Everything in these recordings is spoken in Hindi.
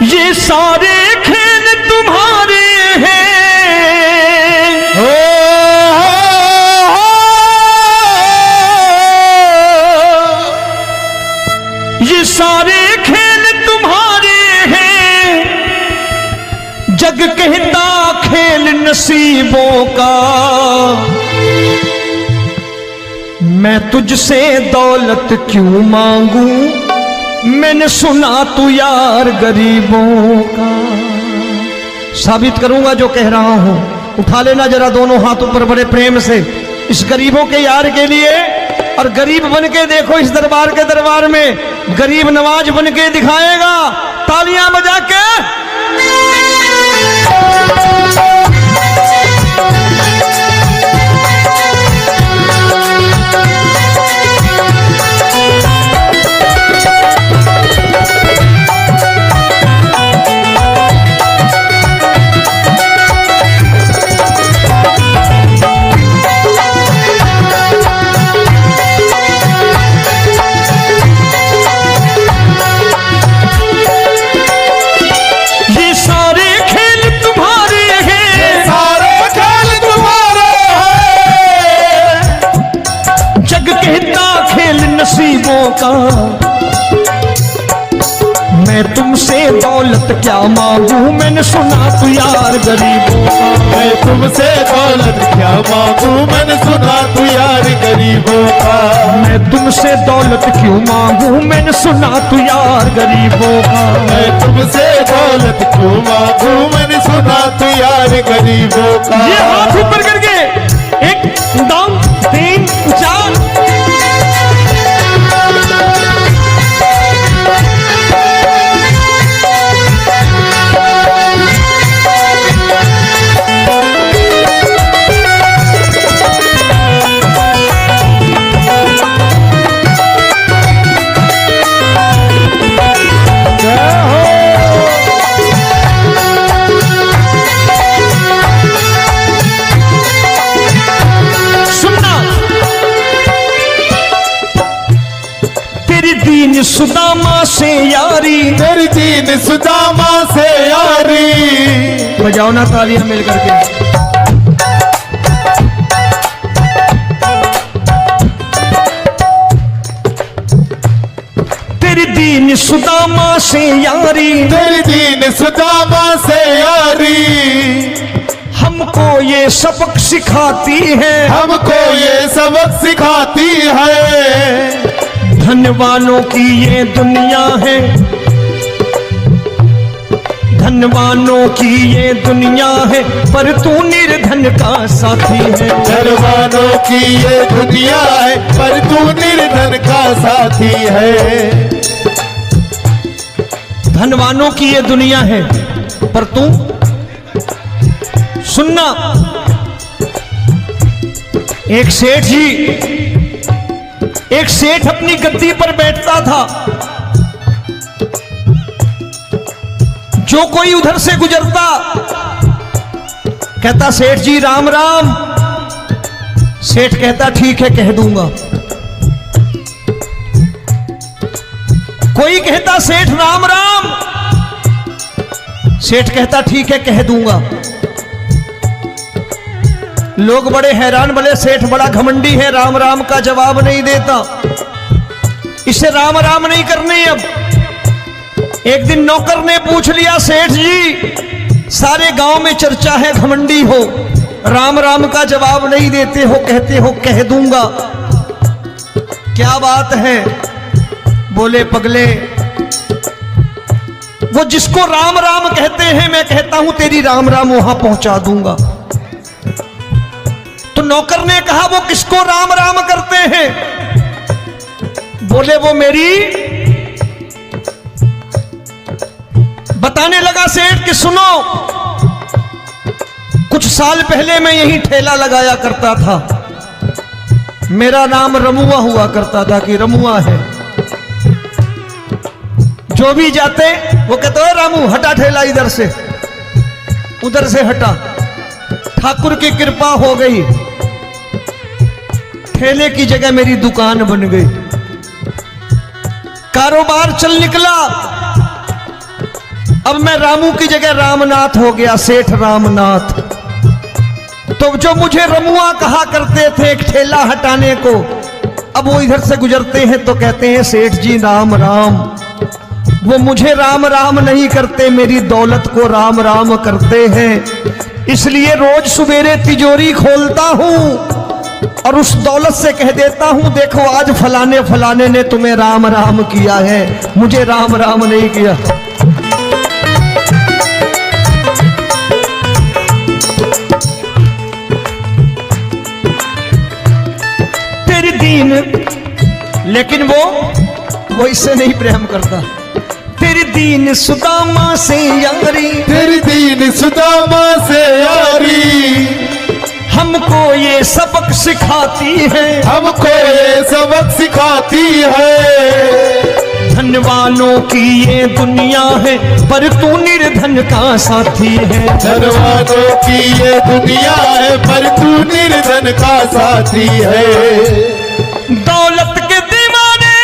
ये सारे खेल तुम्हारे हैं, ये सारे खेल तुम्हारे हैं, जग कहता खेल नसीबों का। मैं तुझसे दौलत क्यों मांगू, मैंने सुना तू यार गरीबों का। साबित करूंगा जो कह रहा हूं। उठा लेना जरा दोनों हाथ ऊपर बड़े प्रेम से इस गरीबों के यार के लिए, और गरीब बन के देखो इस दरबार में गरीब नवाज बन के दिखाएगा, तालियां बजा के। नसीबों का मैं तुमसे दौलत क्या मांगू, मैंने सुना तू यार गरीबों का। मैं तुमसे दौलत क्या मांगू, मैंने सुना तू यार गरीबों का। मैं तुमसे दौलत क्यों मांगू, मैंने सुना तू यार गरीबों का। मैं तुमसे दौलत क्यों मांगू, मैंने सुना तू यार गरीबों का। ये हाथ ऊपर करके 1 2 3 4। सुदामा से यारी, तेरी दीन सुदामा से यारी। बजाओ ना तालियां मिल करके। तेरी दीन सुदामा से यारी, तेरी दीन सुदामा से यारी। हमको ये सबक सिखाती है, हमको ये सबक सिखाती है। धनवानों की ये दुनिया है, धनवानों की ये दुनिया है, पर तू निर्धन का साथी है। धनवानों की ये दुनिया है, पर तू निर्धन का साथी है। धनवानों की ये दुनिया है, पर तू सुनना। एक सेठ अपनी गद्दी पर बैठता था। जो कोई उधर से गुजरता कहता सेठ जी राम राम। सेठ कहता ठीक है कह दूंगा। कोई कहता सेठ राम राम। सेठ कहता ठीक है कह दूंगा। लोग बड़े हैरान, बोले सेठ बड़ा घमंडी है, राम राम का जवाब नहीं देता, इसे राम राम नहीं करने। अब एक दिन नौकर ने पूछ लिया सेठ जी सारे गांव में चर्चा है घमंडी हो, राम राम का जवाब नहीं देते हो, कहते हो कह दूंगा, क्या बात है? बोले पगले वो जिसको राम राम कहते हैं मैं कहता हूं तेरी राम राम वहां पहुंचा दूंगा। तो नौकर ने कहा वो किसको राम राम करते हैं? बोले वो मेरी। बताने लगा सेठ कि सुनो, कुछ साल पहले मैं यही ठेला लगाया करता था, मेरा नाम रमुआ हुआ करता था कि रमुआ है। जो भी जाते वो कहते हो रामू हटा ठेला इधर से, उधर से हटा। ठाकुर की कृपा हो गई, ठेले की जगह मेरी दुकान बन गई, कारोबार चल निकला। अब मैं रामू की जगह रामनाथ हो गया, सेठ रामनाथ। तो जो मुझे रमुआ कहा करते थे एक ठेला हटाने को, अब वो इधर से गुजरते हैं तो कहते हैं सेठ जी राम राम। वो मुझे राम राम नहीं करते, मेरी दौलत को राम राम करते हैं। इसलिए रोज सवेरे तिजोरी खोलता हूं और उस दौलत से कह देता हूं देखो आज फलाने फलाने ने तुम्हें राम राम किया है, मुझे राम राम नहीं किया। तेरी दीन, लेकिन वो इससे नहीं प्रेम करता। तेरी दीन सुदामा से यारी, तेरी दीन सुदामा से यारी, हमको ये सबक सिखाती है, हमको ये सबक सिखाती है। धन वालों की ये दुनिया है पर तू निर्धन का साथी है। धन वालों की ये दुनिया है पर तू निर्धन का साथी है। दौलत के दीवाने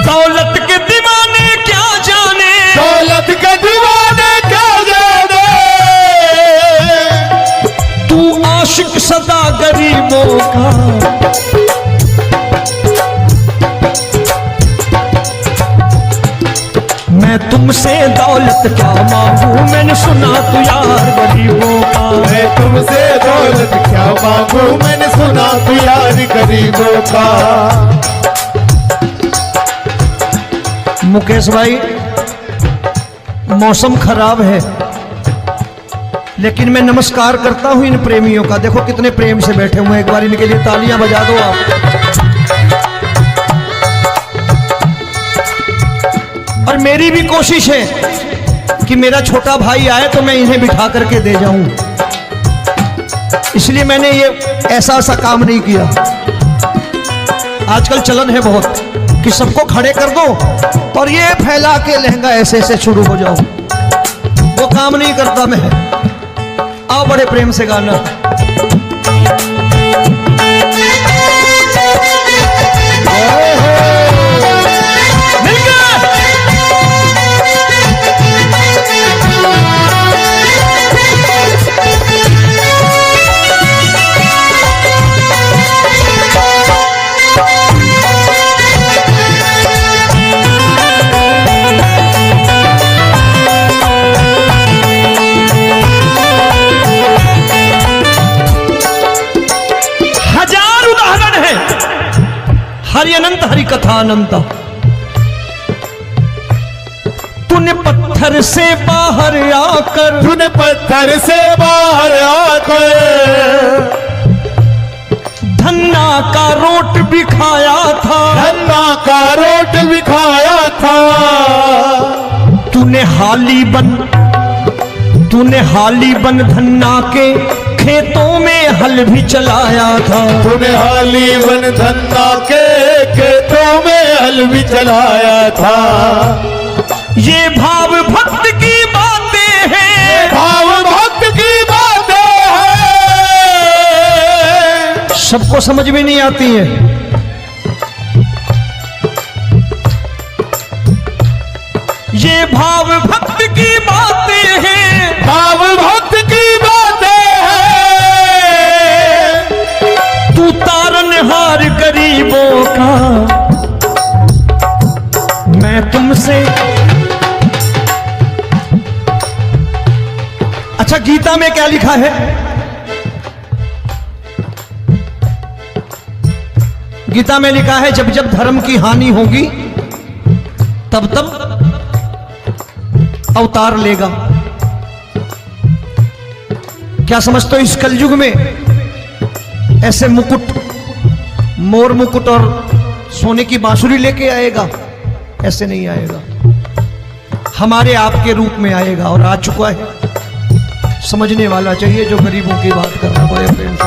दौलत के दीवाने क्या जाने, दौलत के दीवाने क्या जाने, तू आशिक सदा गरीबों का। मैं तुमसे दौलत क्या मांगू, मैंने सुना तू यार गरीबों का। मैं तुमसे दौलत क्या मांगू, मैंने सुना तू यार गरीबों का। मुकेश भाई मौसम खराब है, लेकिन मैं नमस्कार करता हूं इन प्रेमियों का। देखो कितने प्रेम से बैठे हुए हैं, एक बार इनके लिए तालियां बजा दो आप। और मेरी भी कोशिश है कि मेरा छोटा भाई आए तो मैं इन्हें बिठा करके दे जाऊं, इसलिए मैंने ये ऐसा काम नहीं किया। आजकल चलन है बहुत कि सबको खड़े कर दो और ये फैला के लहंगा ऐसे ऐसे शुरू हो जाओ, वो काम नहीं करता मैं। आओ बड़े प्रेम से गाना। हरि अनंत हरि कथा अनंत। तूने पत्थर से बाहर आकर, तूने पत्थर से बाहर आकर धन्ना का रोट भी खाया था, धन्ना का रोट भी खाया था। तूने हाली बन धन्ना के खेतों में हल भी चलाया था। तूने हाली बन धन्ना के खेतों में हल भी चलाया था। ये भाव भक्त की बातें हैं, भाव भक्त की बातें हैं, सबको समझ में नहीं आती है। ये भाव भक्त की बातें हैं, भाव भक्त की बातें हैं। तू तारनहार गरीबों का, मैं तुमसे। अच्छा गीता में क्या लिखा है? गीता में लिखा है जब जब धर्म की हानि होगी तब तब अवतार लेगा। क्या समझते हो इस कलयुग में ऐसे मुकुट, मोर मुकुट और सोने की बांसुरी लेके आएगा? ऐसे नहीं आएगा, हमारे आपके रूप में आएगा और आ चुका है। समझने वाला चाहिए जो गरीबों की बात कर रहा है बड़े प्रेम से।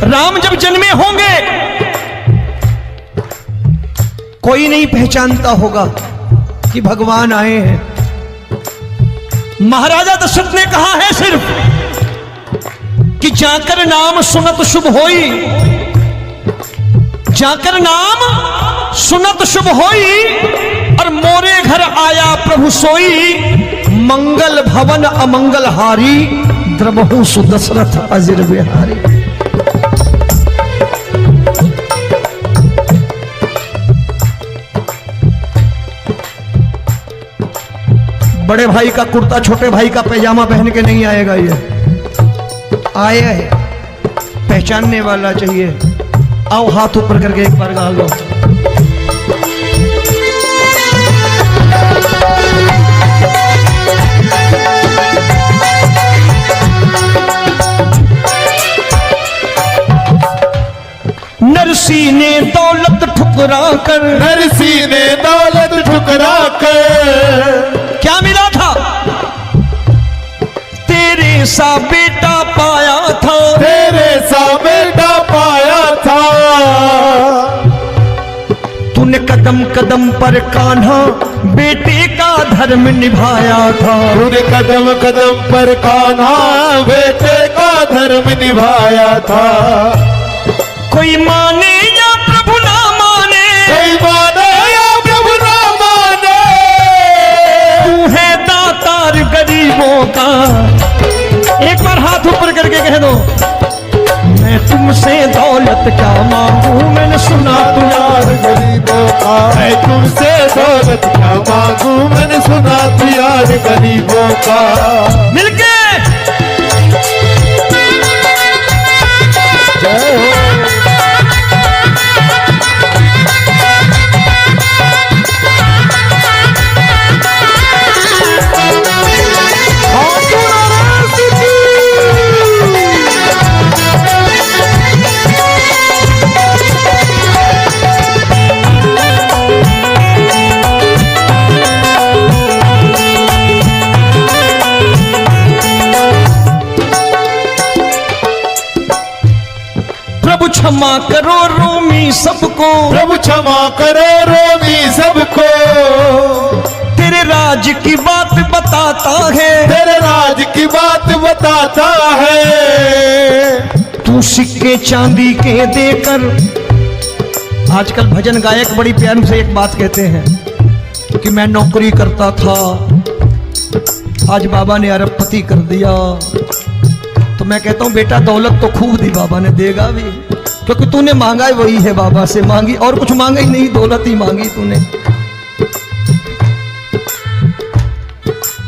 राम जब जन्मे होंगे कोई नहीं पहचानता होगा कि भगवान आए हैं। महाराजा दशरथ ने कहा है सिर्फ कि जाकर नाम सुनत शुभ होई, जाकर नाम सुनत शुभ होई, और मोरे घर आया प्रभु सोई, मंगल भवन अमंगल हारी, द्रबहु सुदशरथ अजिर बिहारी। बड़े भाई का कुर्ता छोटे भाई का पैजामा पहन के नहीं आएगा, ये आया है पहचानने वाला चाहिए। आओ हाथ ऊपर करके एक बार गा लो। नरसी ने दौलत ठुकरा कर, नरसी ने दौलत ठुकरा कर, क्या मिला था? तेरे सा बेटा पाया था, तेरे सा बेटा पाया था। तूने कदम कदम पर कान्हा बेटे का धर्म निभाया था, तूने कदम कदम पर कान्हा बेटे का धर्म निभाया था। कोई माने या प्रभु ना माने, कोई माने या प्रभु ना माने, तू है दातार गरीबों का। एक बार हाथ ऊपर करके कह दो, मैं तुमसे दौलत क्या मांगू, मैंने सुना तू यार गरीबों का। मैं तुमसे दौलत क्या मांगू, मैंने सुना तू यार गरीबों का। मिलके जय हो। प्रभु क्षमा करो रोमी सबको, प्रभु क्षमा करो रोमी सबको। तेरे राज की बात बताता है, तेरे राज की बात बताता है। तू सिक्के चांदी के देकर। आजकल भजन गायक बड़ी प्यार से एक बात कहते हैं कि मैं नौकरी करता था, आज बाबा ने अरबपति कर दिया। तो मैं कहता हूं बेटा दौलत तो खूब दी बाबा ने, देगा भी, क्योंकि तूने मांगा ही वही है बाबा से, मांगी और कुछ मांगा ही नहीं, दौलत ही मांगी तूने।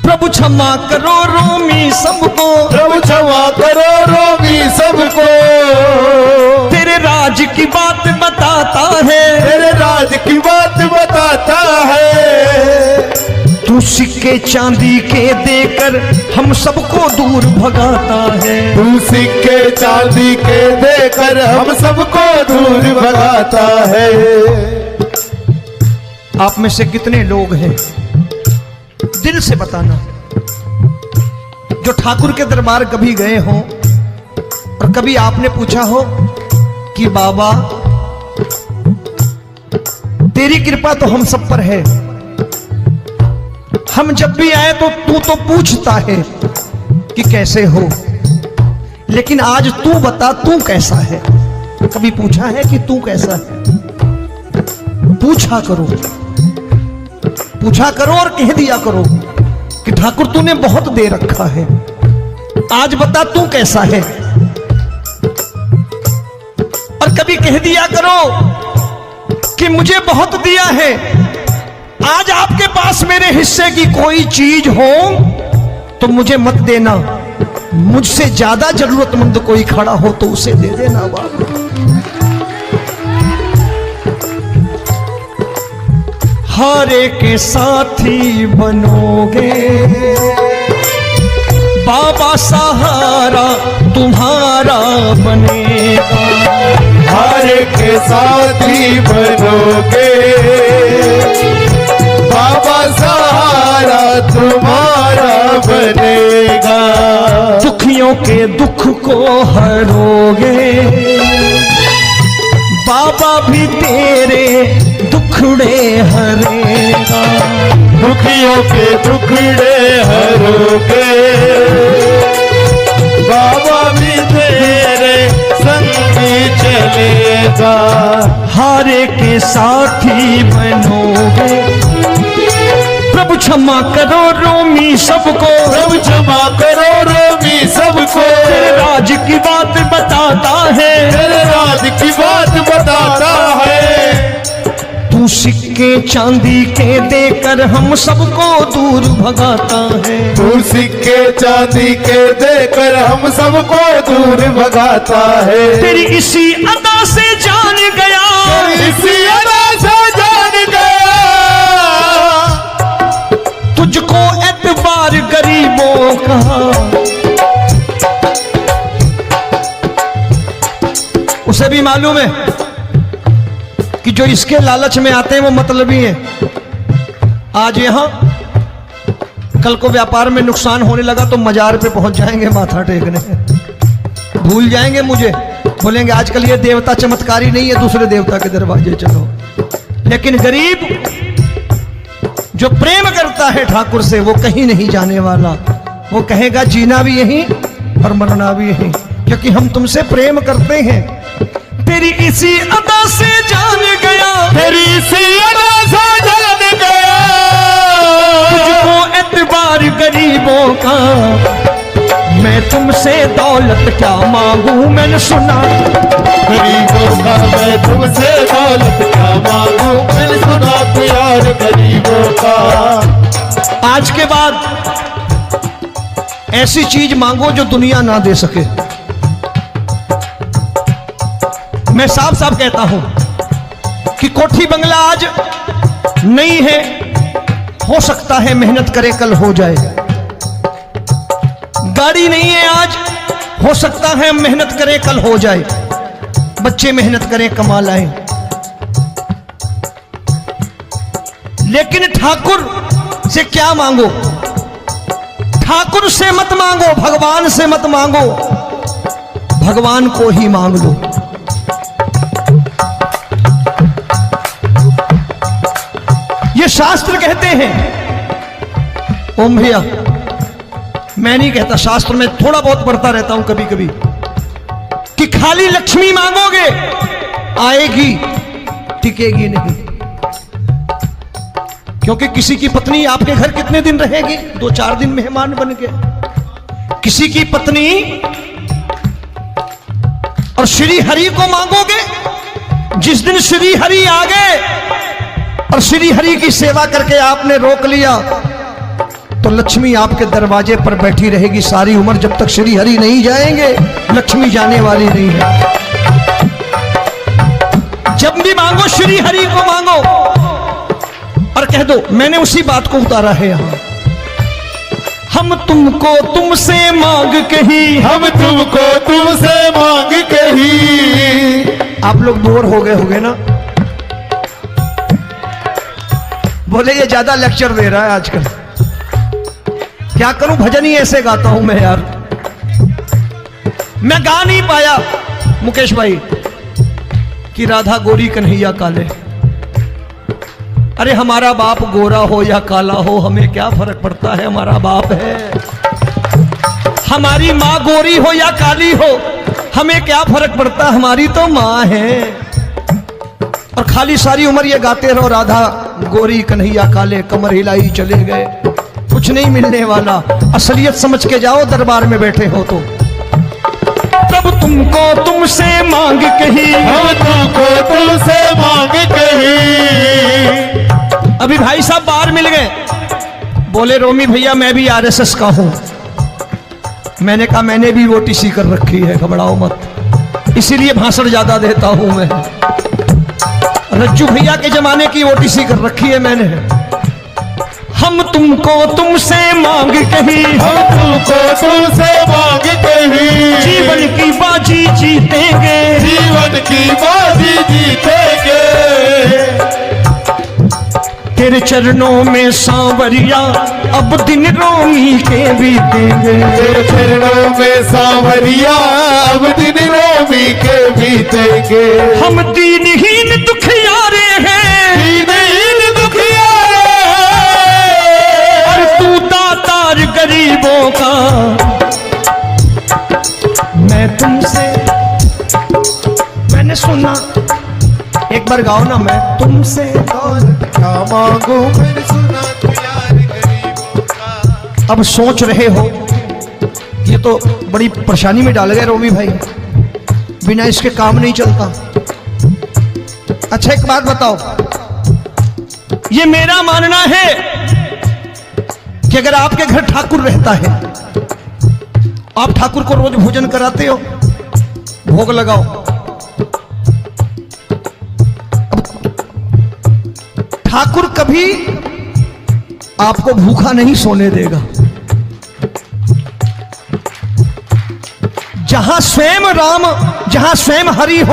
प्रभु क्षमा करो रोमी सबको, प्रभु क्षमा करो रोमी सबको। तेरे राज की बात बताता है, तेरे राज की बात बताता है। तू सिक्के चांदी के देकर हम सबको दूर भगाता है। तू सिक्के चांदी के देकर हम सबको दूर भगाता है। आप में से कितने लोग हैं, दिल से बताना, जो ठाकुर के दरबार कभी गए हो और कभी आपने पूछा हो कि बाबा तेरी कृपा तो हम सब पर है, हम जब भी आए तो तू तो पूछता है कि कैसे हो, लेकिन आज तू बता तू कैसा है। कभी पूछा है कि तू कैसा है? पूछा करो, पूछा करो और कह दिया करो कि ठाकुर तूने बहुत दे रखा है, आज बता तू कैसा है। और कभी कह दिया करो कि मुझे बहुत दिया है, आज आपके पास मेरे हिस्से की कोई चीज हो तो मुझे मत देना, मुझसे ज्यादा जरूरतमंद कोई खड़ा हो तो उसे दे देना बाबा। हारे के साथी बनोगे बाबा, सहारा तुम्हारा बनेगा। हारे के साथी बनोगे बाबा, सहारा तुम्हारा बनेगा। दुखियों के दुख को हरोगे बाबा, भी तेरे दुख दुखड़े हरेगा। दुखियों के दुखड़े हरोगे, बाबा भी तेरे संगी चलेगा। हारे के साथी बनोगे, प्रभु क्षमा करो रोमी सबको, प्रभु क्षमा करो रोमी सबको। तेरे राज की बात बताता है, तेरे राज की बात बताता है। तू सिक्के चांदी के देकर हम सबको दूर भगाता है। तू सिक्के चांदी के देकर हम सबको दूर भगाता है। तेरी इसी अदा से जान गया, इसी अदा से जान गया, तुझको एतबार गरीबों का। उसे भी मालूम है कि जो इसके लालच में आते हैं वो मतलबी हैं। आज यहां कल को व्यापार में नुकसान होने लगा तो मजार पे पहुंच जाएंगे माथा टेकने, भूल जाएंगे मुझे, बोलेंगे आजकल ये देवता चमत्कारी नहीं है, दूसरे देवता के दरवाजे चलो। लेकिन गरीब जो प्रेम करता है ठाकुर से वो कहीं नहीं जाने वाला। वो कहेगा जीना भी यहीं और मरना भी यहीं, क्योंकि हम तुमसे प्रेम करते हैं। तेरी इसी अदा से जान गया, तेरी इसी अदा से जान गया, तुझको एतबार गरीबों का। मैं तुमसे दौलत क्या मांगू, मैंने सुना गरीबों का। मैं तुमसे दौलत क्या मांगू, मैंने सुना प्यार गरीबों का। आज के बाद ऐसी चीज मांगो जो दुनिया ना दे सके। मैं साफ साफ कहता हूं कि कोठी बंगला आज नहीं है, हो सकता है मेहनत करे कल हो जाए। गाड़ी नहीं है आज, हो सकता है मेहनत करें कल हो जाए। बच्चे मेहनत करें कमा लाएं, लेकिन ठाकुर से क्या मांगो? ठाकुर से मत मांगो, भगवान से मत मांगो, भगवान को ही मांग लो। ये शास्त्र कहते हैं, ओम भैया मैं नहीं कहता, शास्त्र में थोड़ा बहुत पढ़ता रहता हूं कभी कभी, कि खाली लक्ष्मी मांगोगे आएगी, टिकेगी नहीं। क्योंकि किसी की पत्नी आपके घर कितने दिन रहेगी? 2-4 दिन मेहमान बन के। किसी की पत्नी और श्री हरि को मांगोगे, जिस दिन श्री हरि आ गए और श्री हरि की सेवा करके आपने रोक लिया तो लक्ष्मी आपके दरवाजे पर बैठी रहेगी सारी उम्र। जब तक श्री हरि नहीं जाएंगे लक्ष्मी जाने वाली नहीं है। जब भी मांगो श्री हरि को मांगो और कह दो मैंने उसी बात को उतारा है यहां। हम तुमको तुमसे मांग कही, हम तुमको तुमसे मांग कही। आप लोग बोर हो गए होंगे ना, बोले ये ज्यादा लेक्चर दे रहा है आजकल। क्या करूं, भजन ही ऐसे गाता हूं मैं यार। मैं गा नहीं पाया मुकेश भाई कि राधा गोरी कन्हैया काले। अरे हमारा बाप गोरा हो या काला हो हमें क्या फर्क पड़ता है, हमारा बाप है। हमारी माँ गोरी हो या काली हो हमें क्या फर्क पड़ता, हमारी तो माँ है। और खाली सारी उम्र ये गाते रहो राधा गोरी कन्हैया काले, कमर हिलाई चले गए, कुछ नहीं मिलने वाला। असलियत समझ के जाओ दरबार में बैठे हो तो। तब तुमको तुमसे मांग कही, हम तुमको तुमसे मांग कही। अभी भाई साहब बाहर मिल गए, बोले रोमी भैया मैं भी आरएसएस का हूं। मैंने कहा मैंने भी ओटीसी कर रखी है, घबराओ मत, इसीलिए भाषण ज्यादा देता हूं मैं। रज्जू भैया के जमाने की ओटीसी कर रखी है मैंने। हम तुमको तुमसे मांग कही, हम तुमको तुमसे मांग कही। जीवन की बाजी जीतेंगे, जीवन की बाजी जीतेंगे। तेरे चरणों में सांवरिया अब दिन रोमी के बीतेंगे। तेरे चरणों में सांवरिया अब दिन रोमी के बीतेंगे। हम दीनहीन दुखियारे हैं, दीन एक बार गाओ ना, मैं तुमसे दौलत क्या मांगू मैंने सुना तू यार गरीबों का। अब सोच रहे हो ये तो बड़ी परेशानी में डाल गए रोमी भाई, बिना इसके काम नहीं चलता। अच्छा एक बात बताओ, ये मेरा मानना है कि अगर आपके घर ठाकुर रहता है, आप ठाकुर को रोज भोजन कराते हो, भोग लगाओ, ठाकुर कभी आपको भूखा नहीं सोने देगा। जहां स्वयं राम, जहां स्वयं हरि हो,